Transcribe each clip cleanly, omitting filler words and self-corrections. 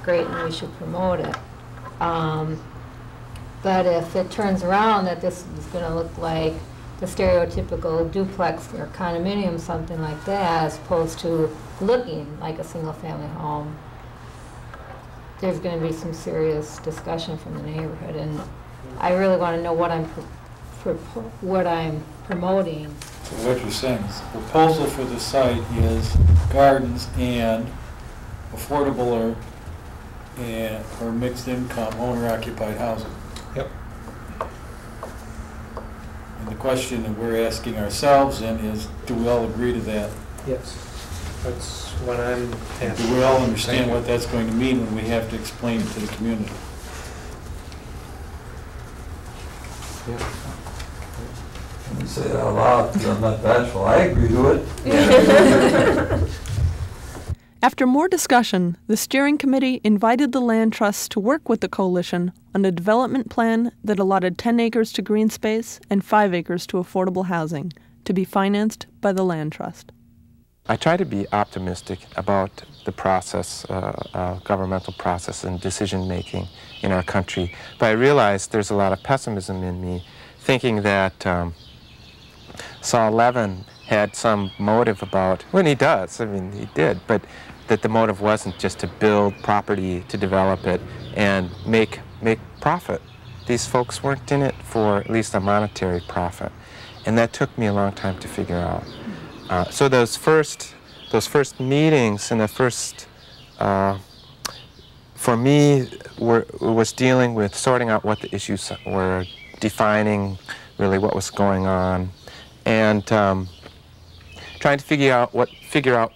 great and we should promote it. But if it turns around that this is going to look like the stereotypical duplex or condominium, something like that, as opposed to looking like a single-family home, there's going to be some serious discussion from the neighborhood. And I really want to know what I'm promoting. So what you're saying is the proposal for the site is gardens and affordable or mixed income owner-occupied housing. Yep. And the question that we're asking ourselves then is, do we all agree to that? Yes. That's what I'm asking. Do we all understand what that's going to mean when we have to explain it to the community? Yeah. You say it out loud because I'm not bashful. I agree to it. After more discussion, the steering committee invited the land trusts to work with the coalition on a development plan that allotted 10 acres to green space and 5 acres to affordable housing to be financed by the land trust. I try to be optimistic about the process, governmental process and decision-making in our country, but I realize there's a lot of pessimism in me, thinking that Saul Levin had some motive about, when he does, I mean, he did, but that the motive wasn't just to build property, to develop it, and make profit. These folks weren't in it for at least a monetary profit, and that took me a long time to figure out. So those first meetings and the first, for me, was dealing with sorting out what the issues were, defining really what was going on, and trying to figure out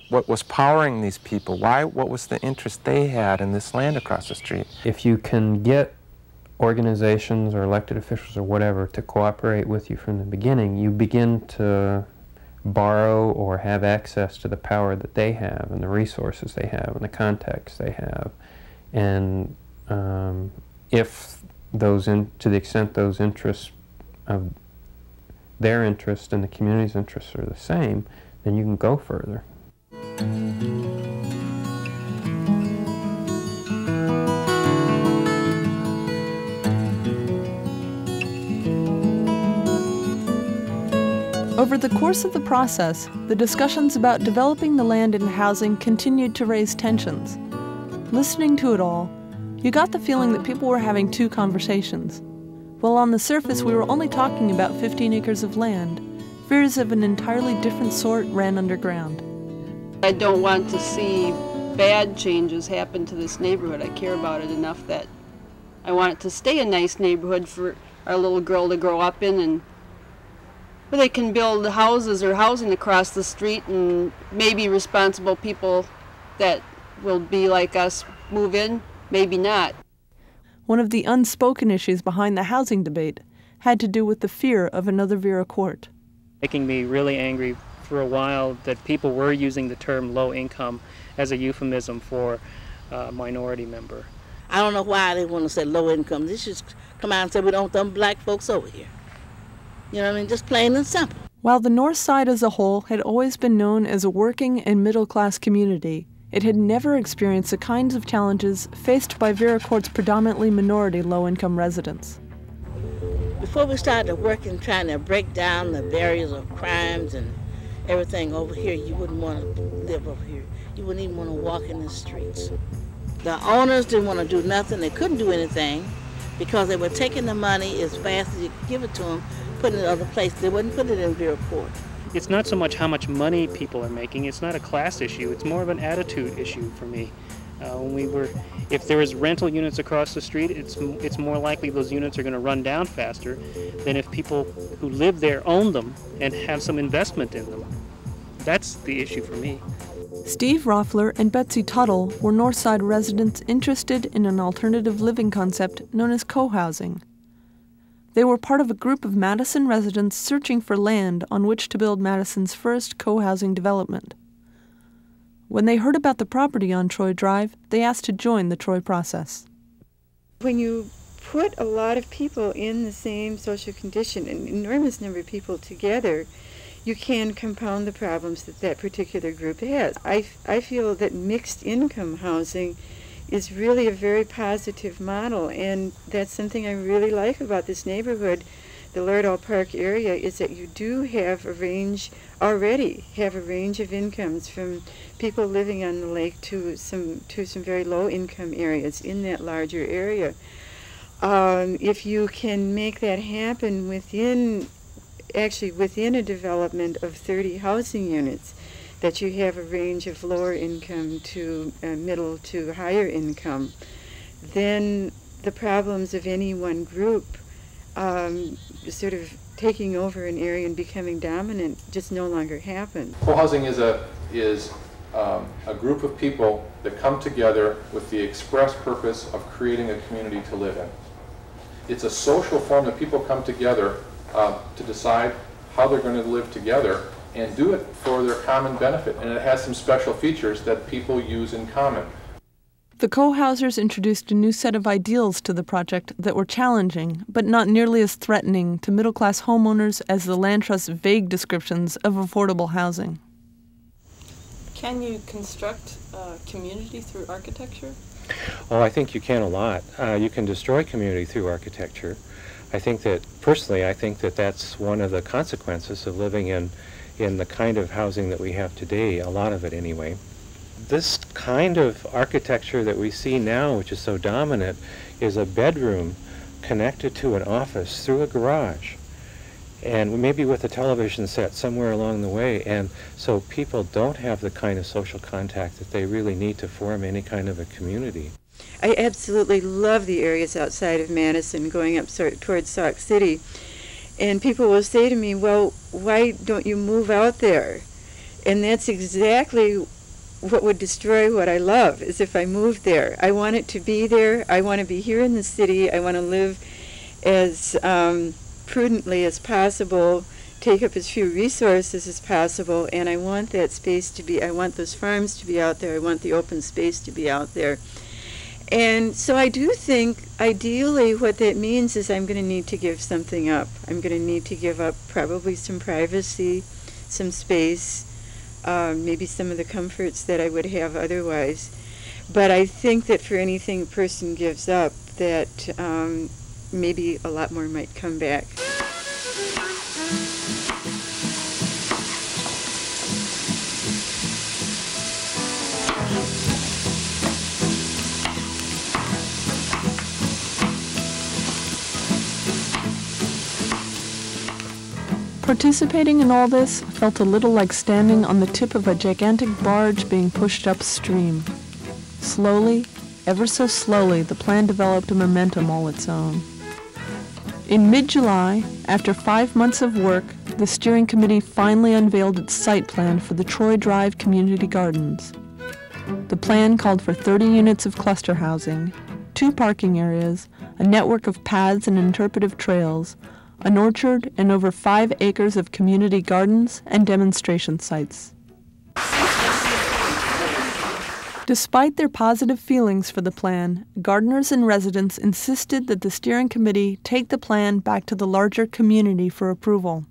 what was powering these people. What was the interest they had in this land across the street? If you can get organizations or elected officials or whatever to cooperate with you from the beginning, you begin to borrow or have access to the power that they have and the resources they have and the context they have. And if those, to the extent those interests of their interest and the community's interests are the same, then you can go further. Over the course of the process, the discussions about developing the land into housing continued to raise tensions. Listening to it all, you got the feeling that people were having two conversations. While on the surface we were only talking about 15 acres of land, fears of an entirely different sort ran underground. I don't want to see bad changes happen to this neighborhood. I care about it enough that I want it to stay a nice neighborhood for our little girl to grow up in, and where they can build houses or housing across the street, and maybe responsible people that will be like us move in, maybe not. One of the unspoken issues behind the housing debate had to do with the fear of another Vera Court. Making me really angry for a while that people were using the term low income as a euphemism for a minority member. I don't know why they want to say low income. They should come out and say we don't want them black folks over here. You know what I mean? Just plain and simple. While the North Side as a whole had always been known as a working and middle-class community, it had never experienced the kinds of challenges faced by Vera Court's predominantly minority low-income residents. Before we started working, trying to break down the barriers of crimes and everything over here, you wouldn't want to live over here. You wouldn't even want to walk in the streets. The owners didn't want to do nothing. They couldn't do anything because they were taking the money as fast as you could give it to them, putting it in other places. They wouldn't put it in Vera Court. It's not so much how much money people are making. It's not a class issue. It's more of an attitude issue for me. If there is rental units across the street, it's more likely those units are going to run down faster than if people who live there own them and have some investment in them. That's the issue for me. Steve Roffler and Betsy Tuttle were Northside residents interested in an alternative living concept known as co-housing. They were part of a group of Madison residents searching for land on which to build Madison's first co-housing development. When they heard about the property on Troy Drive, they asked to join the Troy process. When you put a lot of people in the same social condition, an enormous number of people together, you can compound the problems that that particular group has. I feel that mixed income housing is really a very positive model, and that's something I really like about this neighborhood, the Laerdal Park area, is that you do have a range, already have a range of incomes from people living on the lake to some very low income areas in that larger area. If you can make that happen within a development of 30 housing units, that you have a range of lower income to middle to higher income, then the problems of any one group sort of taking over an area and becoming dominant just no longer happen. Co-housing is a group of people that come together with the express purpose of creating a community to live in. It's a social form that people come together to decide how they're going to live together and do it for their common benefit. And it has some special features that people use in common. The co-housers introduced a new set of ideals to the project that were challenging, but not nearly as threatening to middle-class homeowners as the Land Trust's vague descriptions of affordable housing. Can you construct community through architecture? Oh, I think you can a lot. You can destroy community through architecture. I think that, personally, I think that that's one of the consequences of living in the kind of housing that we have today, a lot of it anyway. This kind of architecture that we see now, which is so dominant, is a bedroom connected to an office through a garage, and maybe with a television set somewhere along the way, and so people don't have the kind of social contact that they really need to form any kind of a community. I absolutely love the areas outside of Madison, going up towards Sauk City. And people will say to me, well, why don't you move out there? And that's exactly what would destroy what I love, is if I moved there. I want it to be there. I want to be here in the city. I want to live as prudently as possible, take up as few resources as possible, and I want that space to be, I want those farms to be out there. I want the open space to be out there. And so I do think, ideally, what that means is I'm going to need to give something up. I'm going to need to give up probably some privacy, some space, maybe some of the comforts that I would have otherwise. But I think that for anything a person gives up, that maybe a lot more might come back. Participating in all this felt a little like standing on the tip of a gigantic barge being pushed upstream. Slowly, ever so slowly, the plan developed a momentum all its own. In mid-July, after 5 months of work, the steering committee finally unveiled its site plan for the Troy Drive Community Gardens. The plan called for 30 units of cluster housing, 2 parking areas, a network of paths and interpretive trails, an orchard, and over 5 acres of community gardens and demonstration sites. Despite their positive feelings for the plan, gardeners and residents insisted that the steering committee take the plan back to the larger community for approval.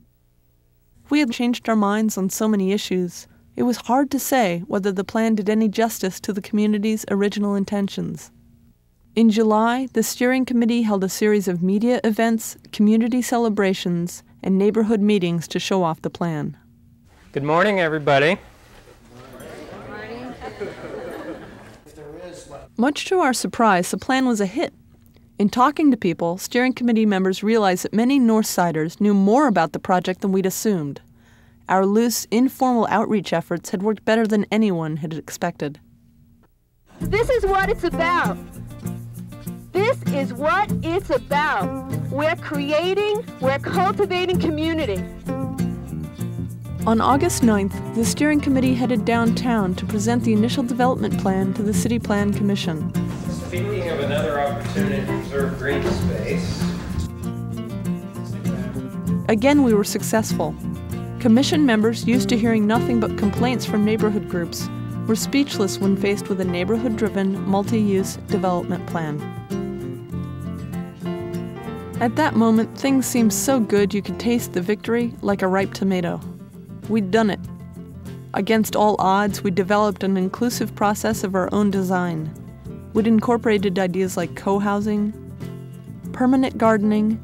We had changed our minds on so many issues, it was hard to say whether the plan did any justice to the community's original intentions. In July, the steering committee held a series of media events, community celebrations, and neighborhood meetings to show off the plan. Good morning, everybody. Much to our surprise, the plan was a hit. In talking to people, steering committee members realized that many Northsiders knew more about the project than we'd assumed. Our loose, informal outreach efforts had worked better than anyone had expected. This is what it's about. This is what it's about. We're cultivating community. On August 9th, the steering committee headed downtown to present the initial development plan to the City Plan Commission. Speaking of another opportunity to preserve green space. Again, we were successful. Commission members, used to hearing nothing but complaints from neighborhood groups, were speechless when faced with a neighborhood-driven, multi-use development plan. At that moment, things seemed so good you could taste the victory like a ripe tomato. We'd done it. Against all odds, we developed an inclusive process of our own design. We'd incorporated ideas like co-housing, permanent gardening,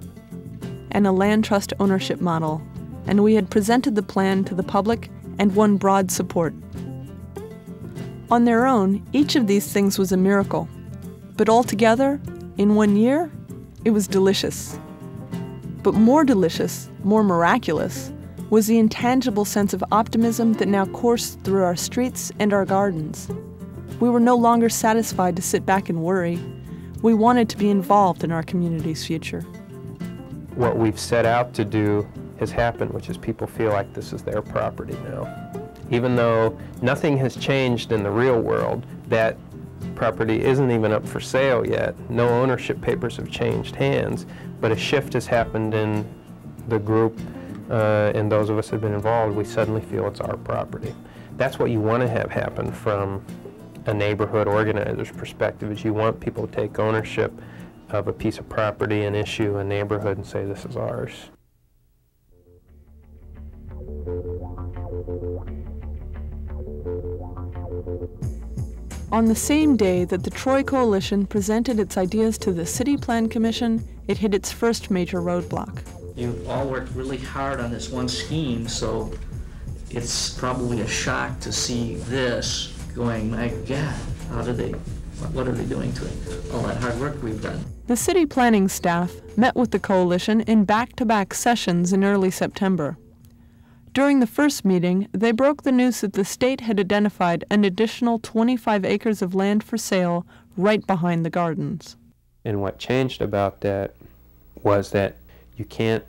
and a land trust ownership model, and we had presented the plan to the public and won broad support. On their own, each of these things was a miracle, but altogether, in 1 year, it was delicious. But more delicious, more miraculous, was the intangible sense of optimism that now coursed through our streets and our gardens. We were no longer satisfied to sit back and worry. We wanted to be involved in our community's future. What we've set out to do has happened, which is people feel like this is their property now. Even though nothing has changed in the real world, that property isn't even up for sale yet. No ownership papers have changed hands, but a shift has happened in the group and those of us who have been involved. We suddenly feel it's our property. That's what you want to have happen from a neighborhood organizer's perspective, is you want people to take ownership of a piece of property and issue a neighborhood and say this is ours. On the same day that the Troy Coalition presented its ideas to the City Plan Commission, it hit its first major roadblock. You all worked really hard on this one scheme, so it's probably a shock to see this going, my God, what are they doing to all that hard work we've done? The city planning staff met with the coalition in back-to-back sessions in early September. During the first meeting, they broke the news that the state had identified an additional 25 acres of land for sale right behind the gardens. And what changed about that was that you can't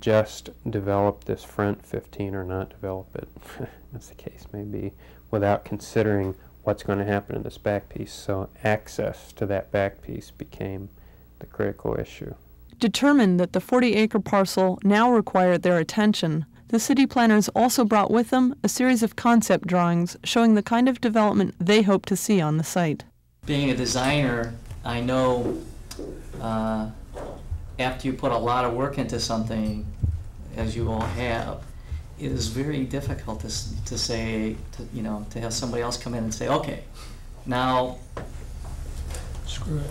just develop this front 15 or not develop it, as the case may be, without considering what's going to happen in this back piece. So access to that back piece became the critical issue. Determined that the 40-acre parcel now required their attention, the city planners also brought with them a series of concept drawings showing the kind of development they hope to see on the site. Being a designer, I know after you put a lot of work into something, as you all have, it is very difficult to say, to have somebody else come in and say, okay, now screw it.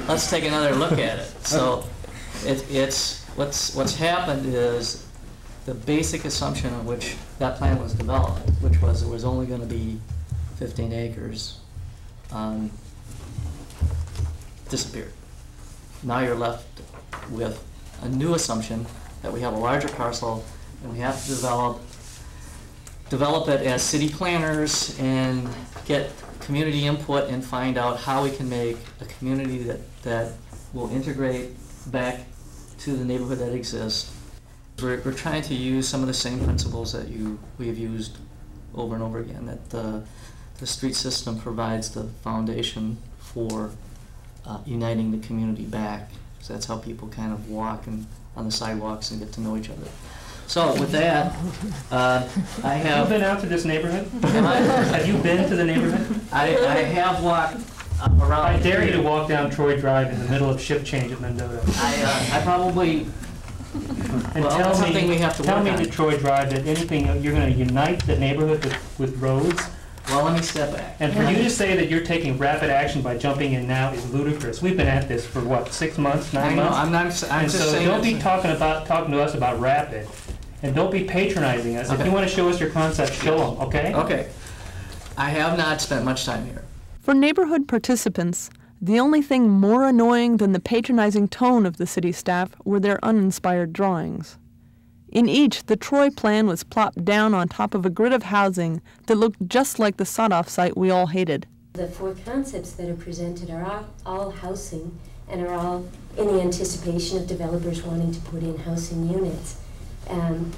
let's take another look at it. So it's what's happened is the basic assumption on which that plan was developed, which was there was only going to be 15 acres, disappeared. Now you're left with a new assumption that we have a larger parcel and we have to develop it as city planners and get community input and find out how we can make a community that will integrate back to the neighborhood that exists. We're trying to use some of the same principles that we have used over and over again, that the street system provides the foundation for uniting the community back. So that's how people kind of walk on the sidewalks and get to know each other. So with that, I have... Have you been out to this neighborhood? Have you been to the neighborhood? I have walked around. I dare you to walk down Troy Drive in the middle of shift change at Mendota. I probably... And well, tell something me, we have to tell work me on. to Troy Drive that anything, you're going to unite the neighborhood with roads. Well, let me step back. And for you to say that you're taking rapid action by jumping in now is ludicrous. We've been at this for what, 6 months, 9 months? I'm just saying. Don't be talking to us about rapid, and don't be patronizing us. Okay. If you want to show us your concept, show them. Okay? Okay. I have not spent much time here. For neighborhood participants, the only thing more annoying than the patronizing tone of the city staff were their uninspired drawings. In each, the Troy plan was plopped down on top of a grid of housing that looked just like the sawed-off site we all hated. The 4 concepts that are presented are all housing and are all in the anticipation of developers wanting to put in housing units.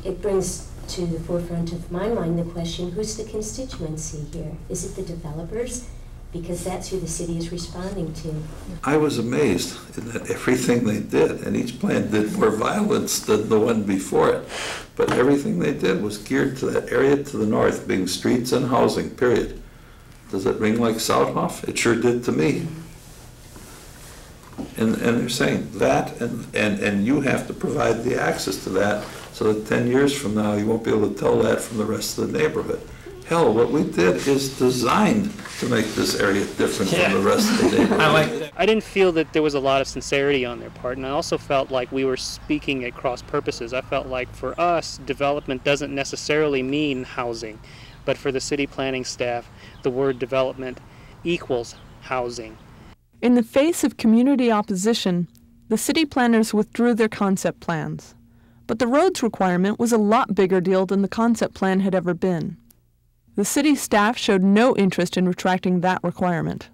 It brings to the forefront of my mind the question, who's the constituency here? Is it the developers? Because that's who the city is responding to. I was amazed in that everything they did, and each plan did more violence than the one before it, but everything they did was geared to that area to the north, being streets and housing, period. Does it ring like Southhoff? It sure did to me. And they're saying that, and you have to provide the access to that, so that 10 years from now you won't be able to tell that from the rest of the neighborhood. Hell, what we did is designed to make this area different from the rest of the neighborhood. I like that. I didn't feel that there was a lot of sincerity on their part, and I also felt like we were speaking at cross purposes. I felt like for us, development doesn't necessarily mean housing, but for the city planning staff, the word development equals housing. In the face of community opposition, the city planners withdrew their concept plans. But the roads requirement was a lot bigger deal than the concept plan had ever been. The city staff showed no interest in retracting that requirement.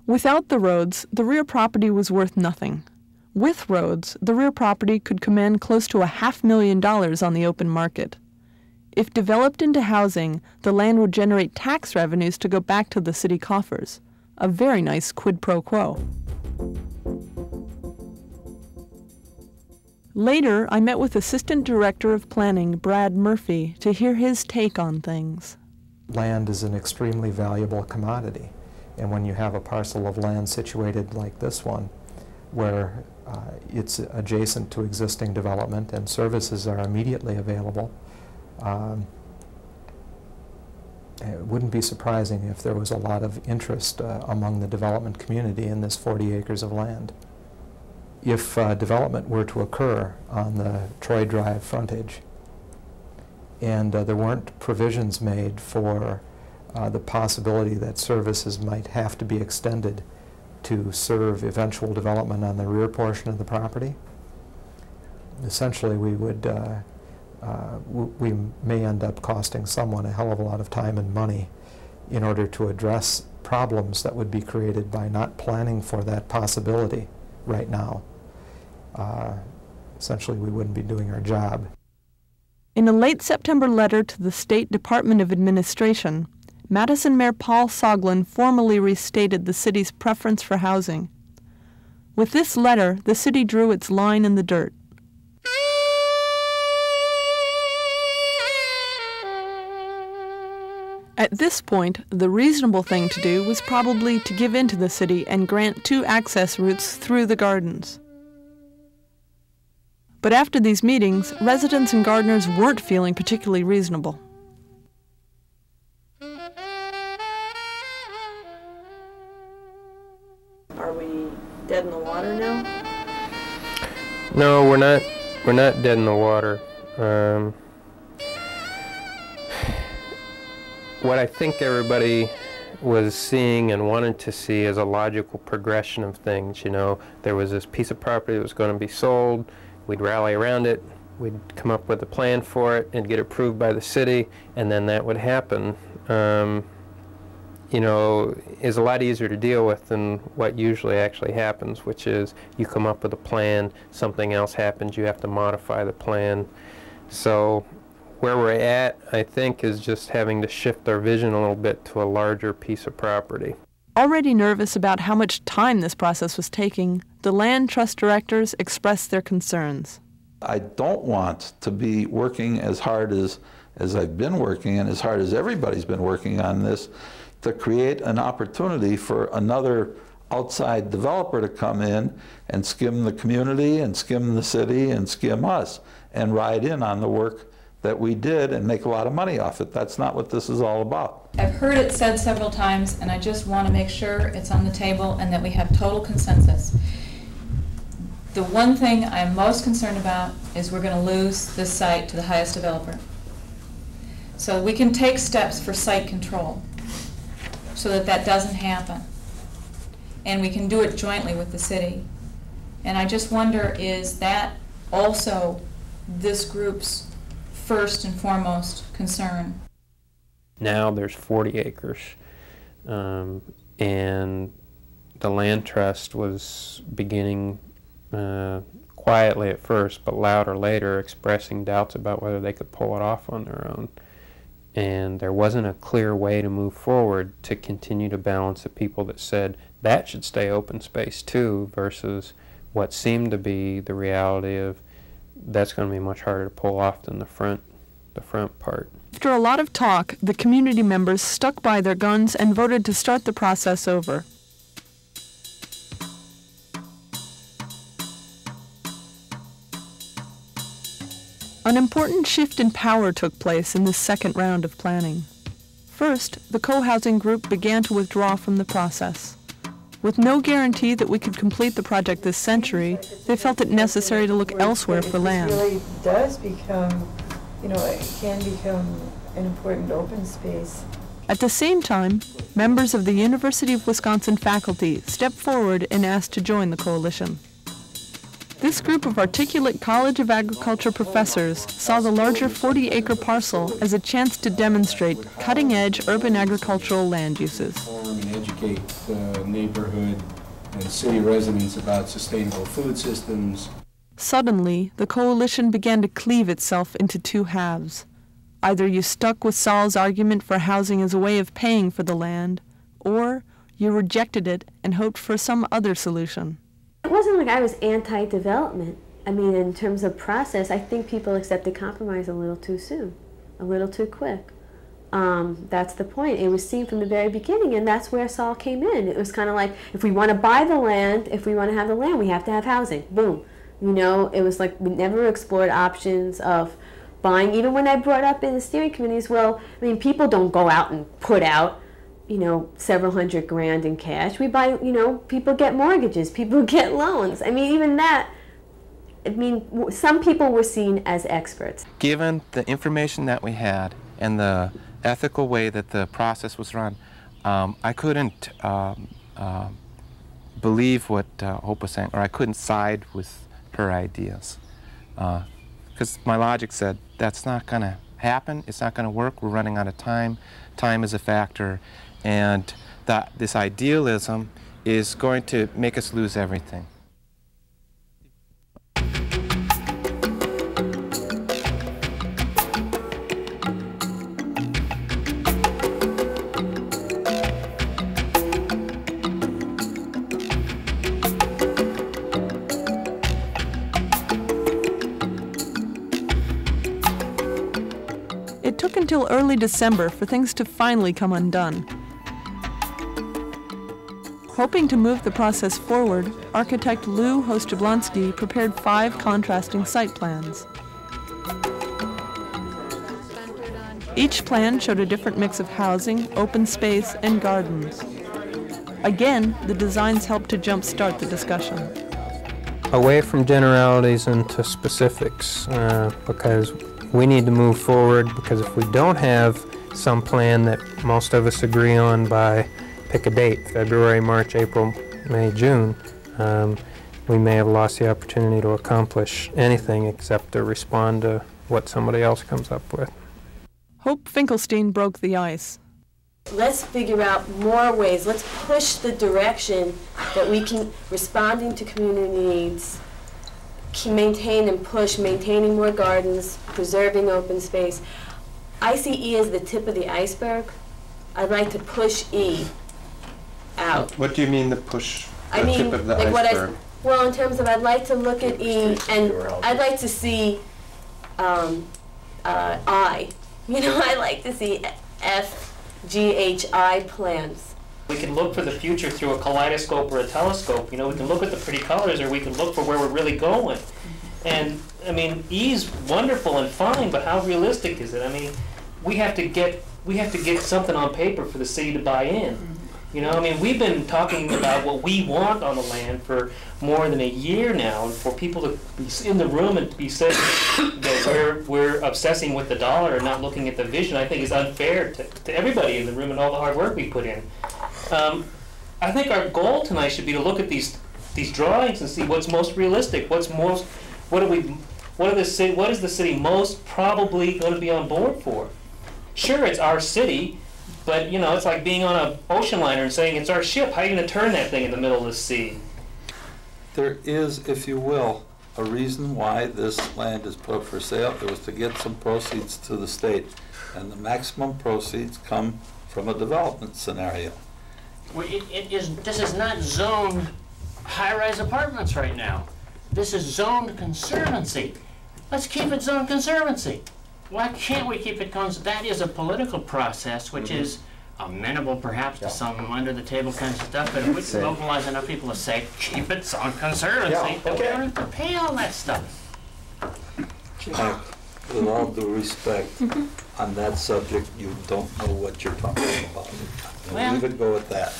Without the roads, the rear property was worth nothing. With roads, the rear property could command close to $500,000 on the open market. If developed into housing, the land would generate tax revenues to go back to the city coffers. A very nice quid pro quo. Later, I met with Assistant Director of Planning, Brad Murphy, to hear his take on things. Land is an extremely valuable commodity, and when you have a parcel of land situated like this one, where it's adjacent to existing development and services are immediately available, it wouldn't be surprising if there was a lot of interest among the development community in this 40 acres of land. If development were to occur on the Troy Drive frontage, and there weren't provisions made for the possibility that services might have to be extended to serve eventual development on the rear portion of the property, essentially we would we may end up costing someone a hell of a lot of time and money in order to address problems that would be created by not planning for that possibility right now. Essentially, we wouldn't be doing our job. In a late September letter to the State Department of Administration, Madison Mayor Paul Soglin formally restated the city's preference for housing. With this letter, the city drew its line in the dirt. At this point, the reasonable thing to do was probably to give in to the city and grant 2 access routes through the gardens. But after these meetings, residents and gardeners weren't feeling particularly reasonable. Are we dead in the water now? No, we're not dead in the water. What I think everybody was seeing and wanted to see is a logical progression of things. You know, there was this piece of property that was going to be sold. We'd rally around it. We'd come up with a plan for it and get approved by the city, and then that would happen. You know, is a lot easier to deal with than what usually actually happens, which is you come up with a plan, something else happens, you have to modify the plan. So where we're at, I think, is just having to shift our vision a little bit to a larger piece of property. Already nervous about how much time this process was taking, the land trust directors expressed their concerns. I don't want to be working as hard as I've been working and as hard as everybody's been working on this to create an opportunity for another outside developer to come in and skim the community and skim the city and skim us and ride in on the work that we did and make a lot of money off it. That's not what this is all about. I've heard it said several times, and I just want to make sure it's on the table and that we have total consensus. The one thing I'm most concerned about is we're going to lose this site to the highest developer. So we can take steps for site control so that that doesn't happen. And we can do it jointly with the city. And I just wonder, is that also this group's first and foremost concern? Now there's 40 acres, and the land trust was beginning quietly at first, but louder later, expressing doubts about whether they could pull it off on their own. And there wasn't a clear way to move forward to continue to balance the people that said that should stay open space too, versus what seemed to be the reality of that's going to be much harder to pull off than the front part. After a lot of talk, the community members stuck by their guns and voted to start the process over. An important shift in power took place in this second round of planning. First, the co-housing group began to withdraw from the process. With no guarantee that we could complete the project this century, they felt it necessary to look elsewhere for land. It really does become, it can become an important open space. At the same time, members of the University of Wisconsin faculty stepped forward and asked to join the coalition. This group of articulate College of Agriculture professors saw the larger 40-acre parcel as a chance to demonstrate cutting-edge urban agricultural land uses. And educate the neighborhood and city residents about sustainable food systems. Suddenly, the coalition began to cleave itself into two halves. Either you stuck with Saul's argument for housing as a way of paying for the land, or you rejected it and hoped for some other solution. It wasn't like I was anti-development. I mean, in terms of process, I think people accepted compromise a little too soon, a little too quick. That's the point. It was seen from the very beginning, and that's where Saul came in. It was kind of like, if we want to buy the land, if we want to have the land, we have to have housing. Boom. It was like we never explored options of buying. Even when I brought up in the steering committees, well, I mean, people don't go out and put out, several $100 grand in cash. We buy, people get mortgages, people get loans. I mean, even that, some people were seen as experts. Given the information that we had and the ethical way that the process was run, I couldn't believe what Hope was saying, or I couldn't side with her ideas. Because my logic said, that's not going to happen, it's not going to work, we're running out of time, time is a factor, and that this idealism is going to make us lose everything. It took until early December for things to finally come undone. Hoping to move the process forward, architect Lou Hostoblonsky prepared 5 contrasting site plans. Each plan showed a different mix of housing, open space, and gardens. Again, the designs helped to jumpstart the discussion. Away from generalities into specifics, because we need to move forward, because if we don't have some plan that most of us agree on by, pick a date, February, March, April, May, June, we may have lost the opportunity to accomplish anything except to respond to what somebody else comes up with. Hope Finkelstein broke the ice. Let's figure out more ways. Let's push the direction that we can, responding to community needs, can maintain and push, maintaining more gardens, preserving open space. I see E as the tip of the iceberg. I'd like to push E out. What do you mean the push, the tip of the iceberg? Well, in terms of I'd like to look at E and I'd like to see I. I'd like to see FGHI plans. We can look for the future through a kaleidoscope or a telescope. We can look at the pretty colors, or we can look for where we're really going. And I mean, E's wonderful and fine, but how realistic is it? I mean, we have to get something on paper for the city to buy in. I mean, we've been talking about what we want on the land for more than a year now, and for people to be in the room and to be saying that we're obsessing with the dollar and not looking at the vision, I think is unfair to everybody in the room and all the hard work we put in. I think our goal tonight should be to look at these drawings and see what's most realistic, what is the city most probably going to be on board for. Sure, it's our city, but it's like being on an ocean liner and saying it's our ship. How are you going to turn that thing in the middle of the sea? There is, if you will, a reason why this land is put up for sale. It was to get some proceeds to the state, and the maximum proceeds come from a development scenario. Well, this is not zoned high-rise apartments right now. This is zoned conservancy. Let's keep it zoned conservancy. Why can't we keep it that is a political process, which is amenable perhaps to some under-the-table kinds of stuff, but if we can mobilize enough people to say, keep it zoned conservancy, then we don't have to pay all that stuff. With all due respect, on that subject, you don't know what you're talking about. Well- Leave it go at that.